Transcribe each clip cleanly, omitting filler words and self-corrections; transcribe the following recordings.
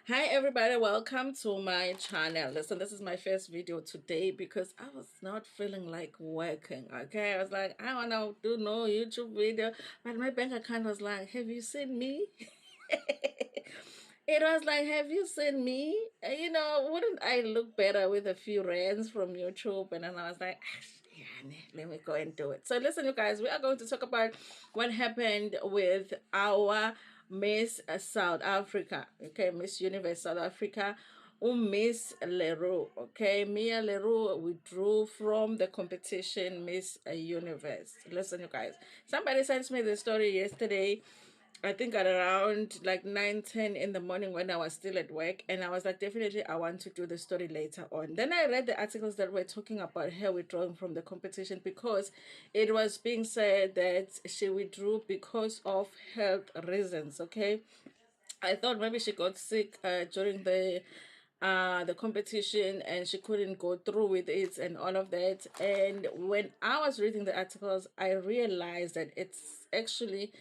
Hi everybody, welcome to my channel. Listen, this is my first video today because I was not feeling like working. Okay, I was like, I want to do no YouTube video, but my bank account was like, have you seen me? It was like, have you seen me? Wouldn't I look better with a few rands from YouTube? And then I was like, yeah, let me go and do it. So listen, you guys, we are going to talk about what happened with our Miss South Africa, okay, Miss Universe South Africa, Miss Le Roux, okay, Mia Le Roux withdrew from the competition Miss Universe. Listen, you guys, somebody sent me the story yesterday. I think at around like 9, 10 in the morning when I was still at work, and I was like, definitely I want to do the story later on. Then I read the articles that were talking about her withdrawing from the competition because it was being said that she withdrew because of health reasons. Okay, I thought maybe she got sick during the competition and she couldn't go through with it and all of that. And when I was reading the articles, I realized that it's actually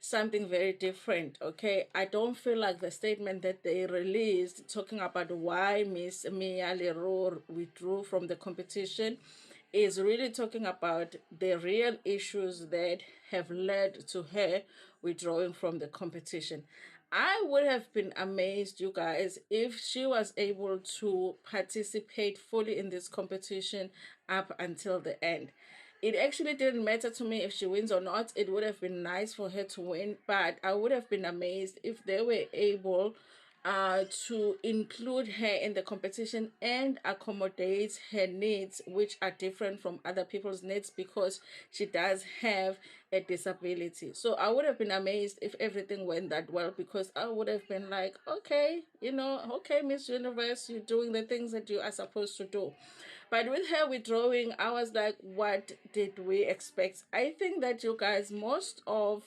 something very different. Okay, I don't feel like the statement that they released talking about why Miss Mia Le Roux withdrew from the competition is really talking about the real issues that have led to her withdrawing from the competition. I would have been amazed, you guys, if she was able to participate fully in this competition up until the end. It actually didn't matter to me if she wins or not. It would have been nice for her to win, but I would have been amazed if they were able to include her in the competition and accommodate her needs, which are different from other people's needs because she does have a disability. So I would have been amazed if everything went that well because I would have been like, okay, okay, Miss Universe, you're doing the things that you are supposed to do. But with her withdrawing, I was like, what did we expect? I think that you guys, most of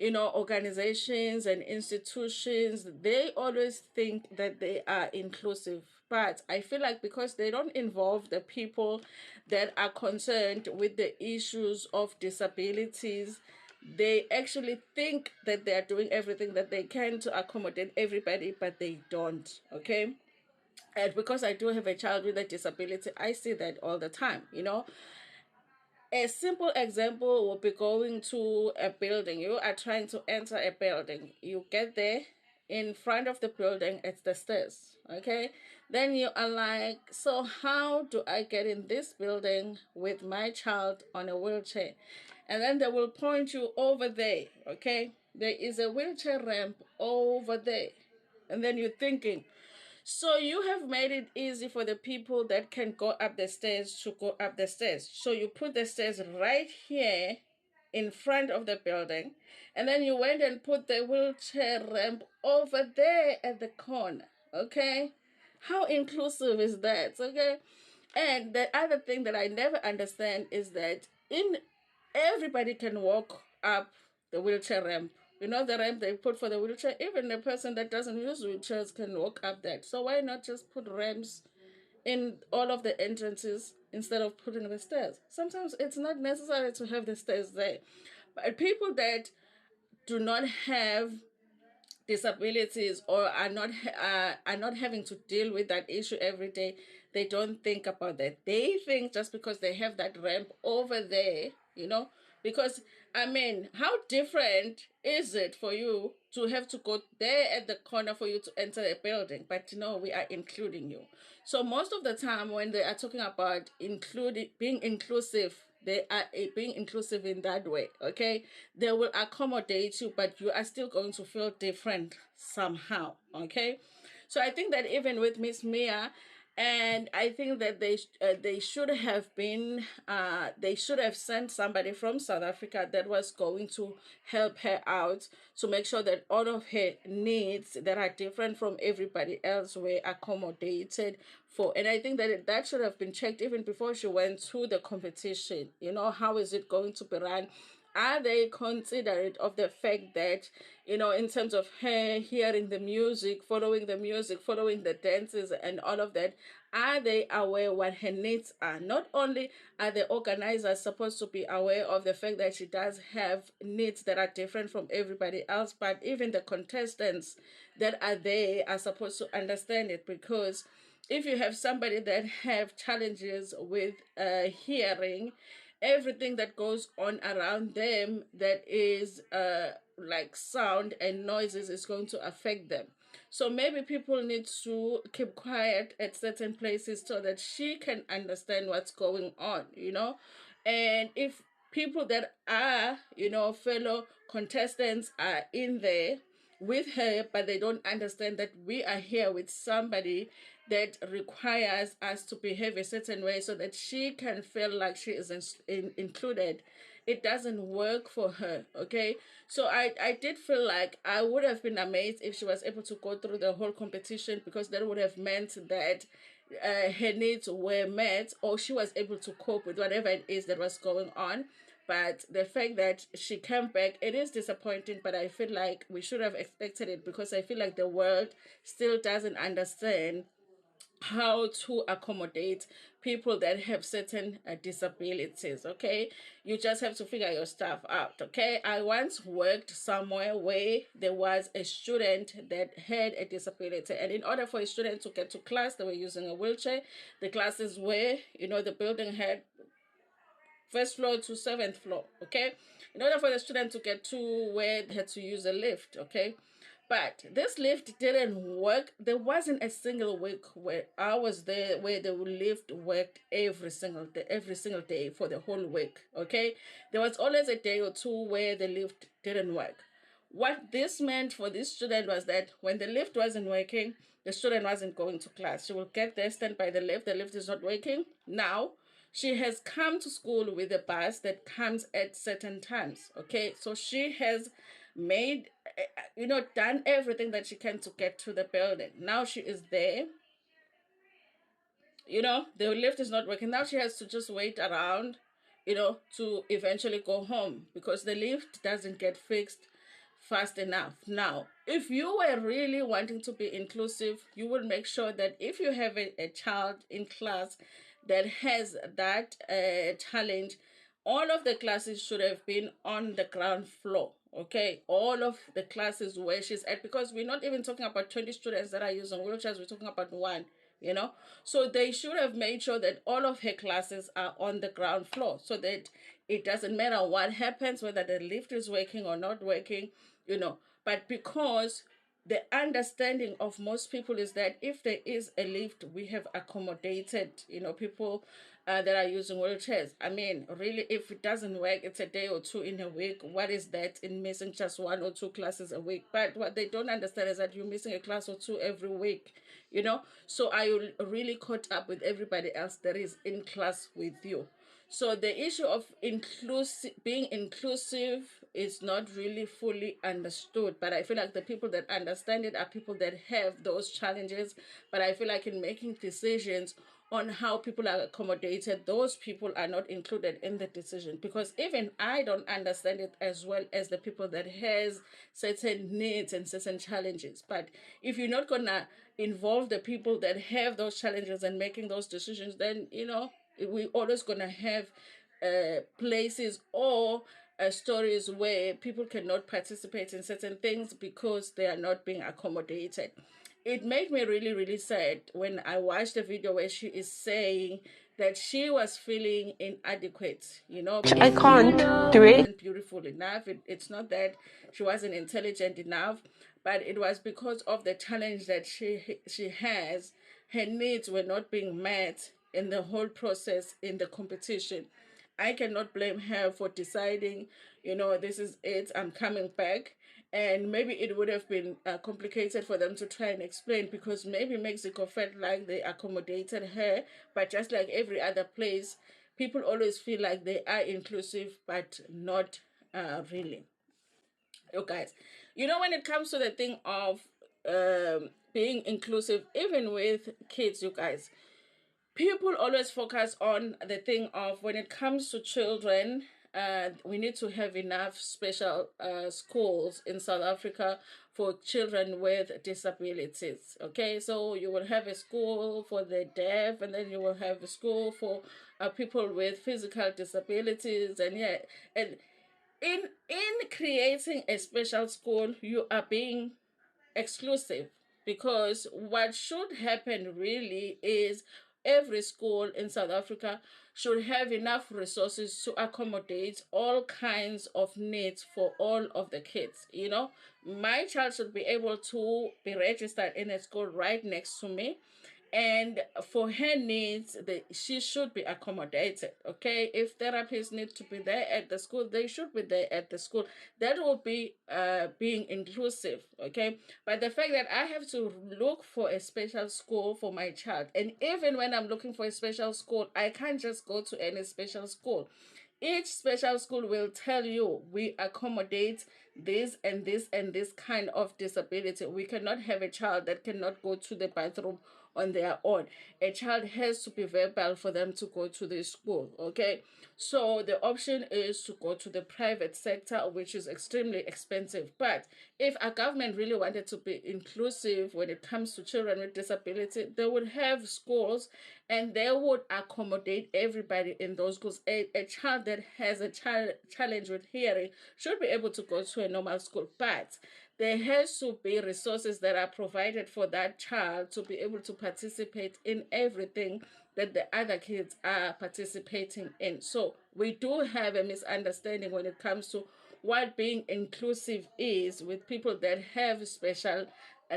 organizations and institutions, they always think that they are inclusive, but I feel like because they don't involve the people that are concerned with the issues of disabilities, they actually think that they are doing everything that they can to accommodate everybody, but they don't. Okay, and because I do have a child with a disability, I see that all the time. A simple example would be going to a building. You are trying to enter a building. You get there. In front of the building, it's the stairs. Okay. Then you are like, so how do I get in this building with my child on a wheelchair? And then they will point you over there. Okay. There is a wheelchair ramp over there. And then you're thinking, so you have made it easy for the people that can go up the stairs to go up the stairs. So you put the stairs right here in front of the building, and then you went and put the wheelchair ramp over there at the corner. Okay? How inclusive is that? Okay? And the other thing that I never understand is that in everybody can walk up the wheelchair ramp. The ramp they put for the wheelchair, even the person that doesn't use wheelchairs can walk up that. So why not just put ramps in all of the entrances instead of putting the stairs? Sometimes it's not necessary to have the stairs there. But people that do not have disabilities or are not having to deal with that issue every day, they don't think about that. They think just because they have that ramp over there, because I mean, how different is it for you to have to go there at the corner for you to enter a building? But we are including you. So most of the time when they are talking about including being inclusive, they are being inclusive in that way. Okay, they will accommodate you, but you are still going to feel different somehow. Okay, so I think that even with Miss Mia, and I think that they should have been they should have sent somebody from South Africa that was going to help her out to make sure that all of her needs that are different from everybody else were accommodated for. And I think that that should have been checked even before she went to the competition. How is it going to be run? are they considerate of the fact that, in terms of her hearing the music, following the music, following the dances and all of that, are they aware what her needs are? Not only are the organizers supposed to be aware of the fact that she does have needs that are different from everybody else, but even the contestants that are there are supposed to understand it, because if you have somebody that have challenges with hearing, everything that goes on around them that is like sound and noises is going to affect them. So maybe people need to keep quiet at certain places so that she can understand what's going on. And if people that are, fellow contestants are in there with her, but they don't understand that we are here with somebody that requires us to behave a certain way so that she can feel like she is included, it doesn't work for her. Okay, so I did feel like I would have been amazed if she was able to go through the whole competition, because that would have meant that her needs were met, or she was able to cope with whatever it is that was going on. But the fact that she came back, it is disappointing, but I feel like we should have expected it, because I feel like the world still doesn't understand how to accommodate people that have certain disabilities. Okay, you just have to figure your stuff out. Okay, I once worked somewhere where there was a student that had a disability, and in order for a student to get to class, they were using a wheelchair. The classes were, the building had first floor to seventh floor. Okay, in order for the student to get to where they had to use a lift. Okay, but this lift didn't work. There wasn't a single week where I was there where the lift worked every single day for the whole week. Okay, there was always a day or two where the lift didn't work. What this meant for this student was that when the lift wasn't working, the student wasn't going to class. She will get there, stand by the lift is not working. Now, she has come to school with a bus that comes at certain times. Okay, so she has made, done everything that she can to get to the building. Now she is there. The lift is not working. Now she has to just wait around, to eventually go home, because the lift doesn't get fixed fast enough. Now, if you were really wanting to be inclusive, you will make sure that if you have a child in class that has that challenge, all of the classes should have been on the ground floor. Okay, all of the classes where she's at, because we're not even talking about 20 students that are using wheelchairs, we're talking about one. So they should have made sure that all of her classes are on the ground floor, so that it doesn't matter what happens, whether the lift is working or not working. But because the understanding of most people is that if there is a lift, we have accommodated, people that are using wheelchairs. I mean, really, if it doesn't work, it's a day or two in a week. What is that in missing just one or two classes a week? But what they don't understand is that you're missing a class or two every week. So are you really caught up with everybody else that is in class with you? So the issue of being inclusive is not really fully understood, but I feel like the people that understand it are people that have those challenges. But I feel like in making decisions on how people are accommodated, those people are not included in the decision, because even I don't understand it as well as the people that has certain needs and certain challenges. But if you're not gonna involve the people that have those challenges and making those decisions, then we're always gonna have places or stories where people cannot participate in certain things because they are not being accommodated. It made me really, really sad when I watched the video where she is saying that she was feeling inadequate, I can't do it. wasn't beautiful enough. It's not that she wasn't intelligent enough, but it was because of the challenge that she has. Her needs were not being met in the whole process in the competition. I cannot blame her for deciding, this is it, I'm coming back. And maybe it would have been complicated for them to try and explain, because maybe Mexico felt like they accommodated her, but just like every other place, people always feel like they are inclusive, but not really. You guys, when it comes to the thing of being inclusive, even with kids, you guys, people always focus on the thing of when it comes to children, we need to have enough special schools in South Africa for children with disabilities. Okay, so you will have a school for the deaf, and then you will have a school for people with physical disabilities, and yeah, and in creating a special school, you are being exclusive, because what should happen really is every school in South Africa should have enough resources to accommodate all kinds of needs for all of the kids. You know, my child should be able to be registered in a school right next to me, and for her needs, she should be accommodated. Okay, if therapists need to be there at the school, they should be there at the school. That will be being inclusive. Okay, but the fact that I have to look for a special school for my child, and even when I'm looking for a special school, I can't just go to any special school. Each special school will tell you, we accommodate this and this and this kind of disability. We cannot have a child that cannot go to the bathroom on their own. A child has to be verbal for them to go to the school. Okay, so the option is to go to the private sector, which is extremely expensive. But if a government really wanted to be inclusive when it comes to children with disability, they would have schools, and they would accommodate everybody in those schools. A child that has a challenge with hearing should be able to go to a normal school, but there has to be resources that are provided for that child to be able to participate in everything that the other kids are participating in. So we do have a misunderstanding when it comes to what being inclusive is with people that have special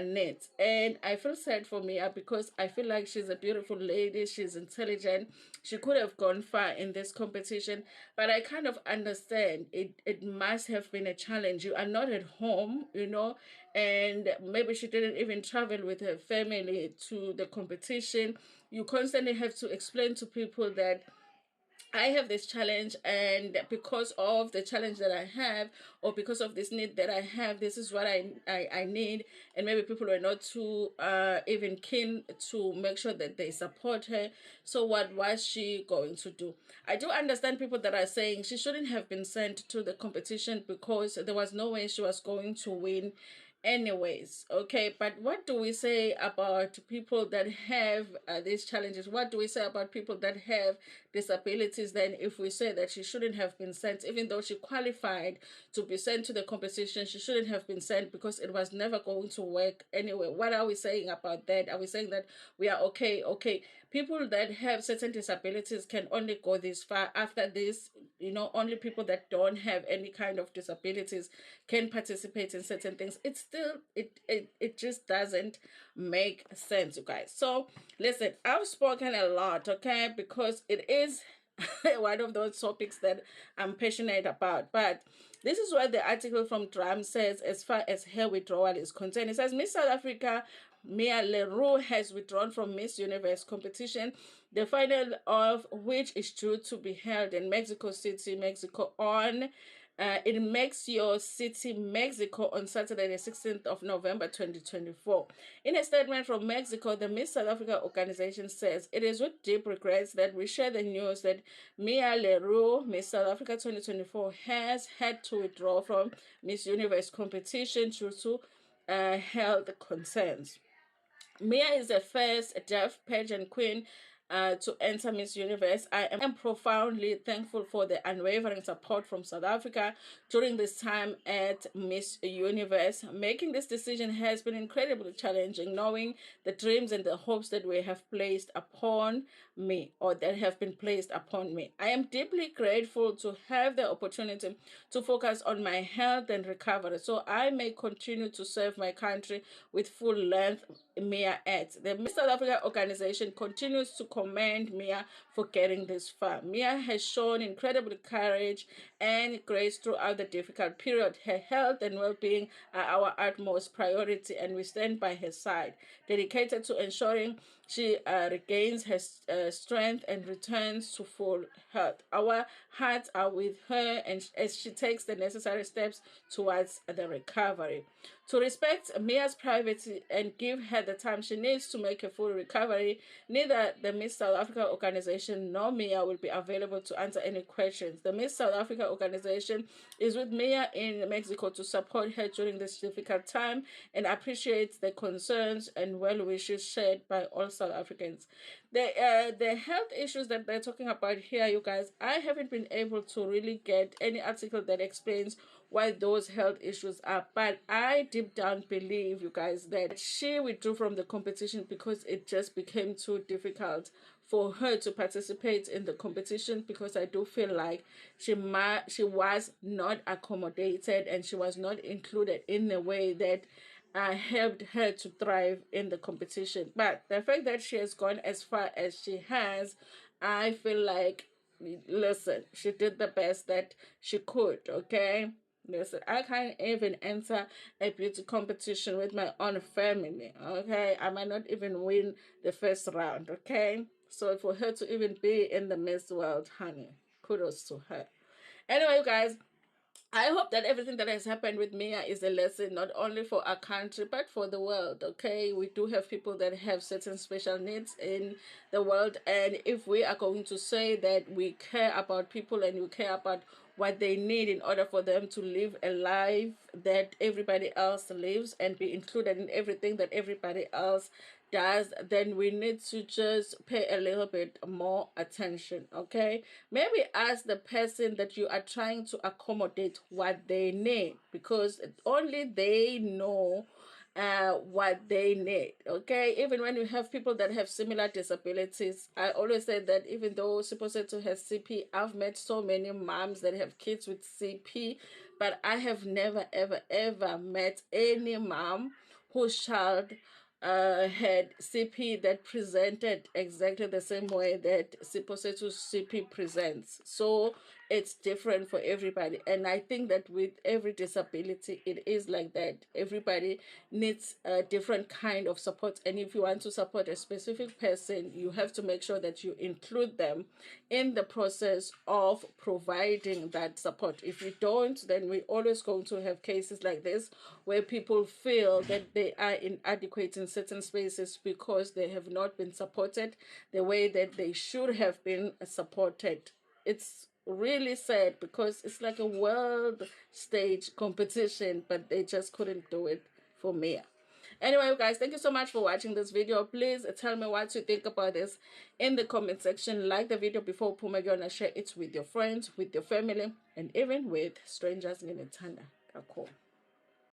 needs. And I feel sad for Mia, because I feel like she's a beautiful lady, she's intelligent, she could have gone far in this competition, but I kind of understand it must have been a challenge. You are not at home, you know, and maybe she didn't even travel with her family to the competition. You constantly have to explain to people that I have this challenge, and because of the challenge that I have, or because of this need that I have, this is what I need. And maybe people are not too even keen to make sure that they support her. So what was she going to do? I do understand people that are saying she shouldn't have been sent to the competition because there was no way she was going to win anyways. Okay, but what do we say about people that have these challenges? What do we say about people that have disabilities then, if we say that she shouldn't have been sent, even though she qualified to be sent to the competition? She shouldn't have been sent because it was never going to work anyway. What are we saying about that? Are we saying that we are okay, people that have certain disabilities can only go this far? After this, you know, only people that don't have any kind of disabilities can participate in certain things. It's still, it just doesn't make sense, you guys. So listen, I've spoken a lot, okay, because it is one of those topics that I'm passionate about. But this is what the article from Drum says as far as her withdrawal is concerned. It says Miss South Africa Mia Le Roux has withdrawn from Miss Universe competition, the final of which is due to be held in Mexico City, Mexico on in Mexico City, Mexico on Saturday, the 16th of November 2024. In a statement from Mexico, the Miss South Africa organization says, it is with deep regrets that we share the news that Mia Le Roux, Miss South Africa 2024, has had to withdraw from Miss Universe competition due to health concerns. Mia is the first deaf pageant queen to enter Miss Universe. I am profoundly thankful for the unwavering support from South Africa during this time at Miss Universe. Making this decision has been incredibly challenging, knowing the dreams and the hopes that we have placed upon me, or that have been placed upon me. I am deeply grateful to have the opportunity to focus on my health and recovery so I may continue to serve my country with full length, Mia adds. The Miss South Africa organization continues to commend Mia for getting this far. Mia has shown incredible courage and grace throughout the difficult period. Her health and well-being are our utmost priority, and we stand by her side, dedicated to ensuring she regains her strength and returns to full health. Our hearts are with her, and as she takes the necessary steps towards the recovery. To respect Mia's privacy and give her the time she needs to make a full recovery. Neither the Miss South Africa organization nor Mia will be available to answer any questions. The Miss South Africa organization is with Mia in Mexico to support her during this difficult time and appreciates the concerns and well wishes shared by all South Africans. The health issues that they're talking about here, you guys, I haven't been able to really get any article that explains what those health issues are, but I deep down believe, you guys, that she withdrew from the competition because it just became too difficult for her to participate in the competition, because I do feel like she was not accommodated and she was not included in the way that helped her to thrive in the competition. But the fact that she has gone as far as she has, I feel like, listen, she did the best that she could, okay? Listen, I can't even enter a beauty competition with my own family, okay? I might not even win the first round, okay? So for her to even be in the Miss World, honey, kudos to her. Anyway, you guys, I hope that everything that has happened with Mia is a lesson not only for our country but for the world. Okay, we do have people that have certain special needs in the world, and if we are going to say that we care about people and we care about what they need in order for them to live a life that everybody else lives and be included in everything that everybody else does, then we need to just pay a little bit more attention. Okay, maybe ask the person that you are trying to accommodate what they need, because only they know what they need. Okay, even when you have people that have similar disabilities, I always say that even though Siposetu has CP, I've met so many moms that have kids with CP, but I have never ever met any mom whose child had CP that presented exactly the same way that Siposetu's CP presents. So it's different for everybody. And I think that with every disability, it is like that. Everybody needs a different kind of support. And if you want to support a specific person, you have to make sure that you include them in the process of providing that support. If you don't, then we're always going to have cases like this where people feel that they are inadequate in certain spaces because they have not been supported the way that they should have been supported. It's really sad because it's like a world stage competition, but they just couldn't do it for me. Anyway, you guys, thank you so much for watching this video. Please tell me what you think about this in the comment section. Like the video before Pumagona, share it with your friends, with your family, and even with strangers in Tanda. Cool.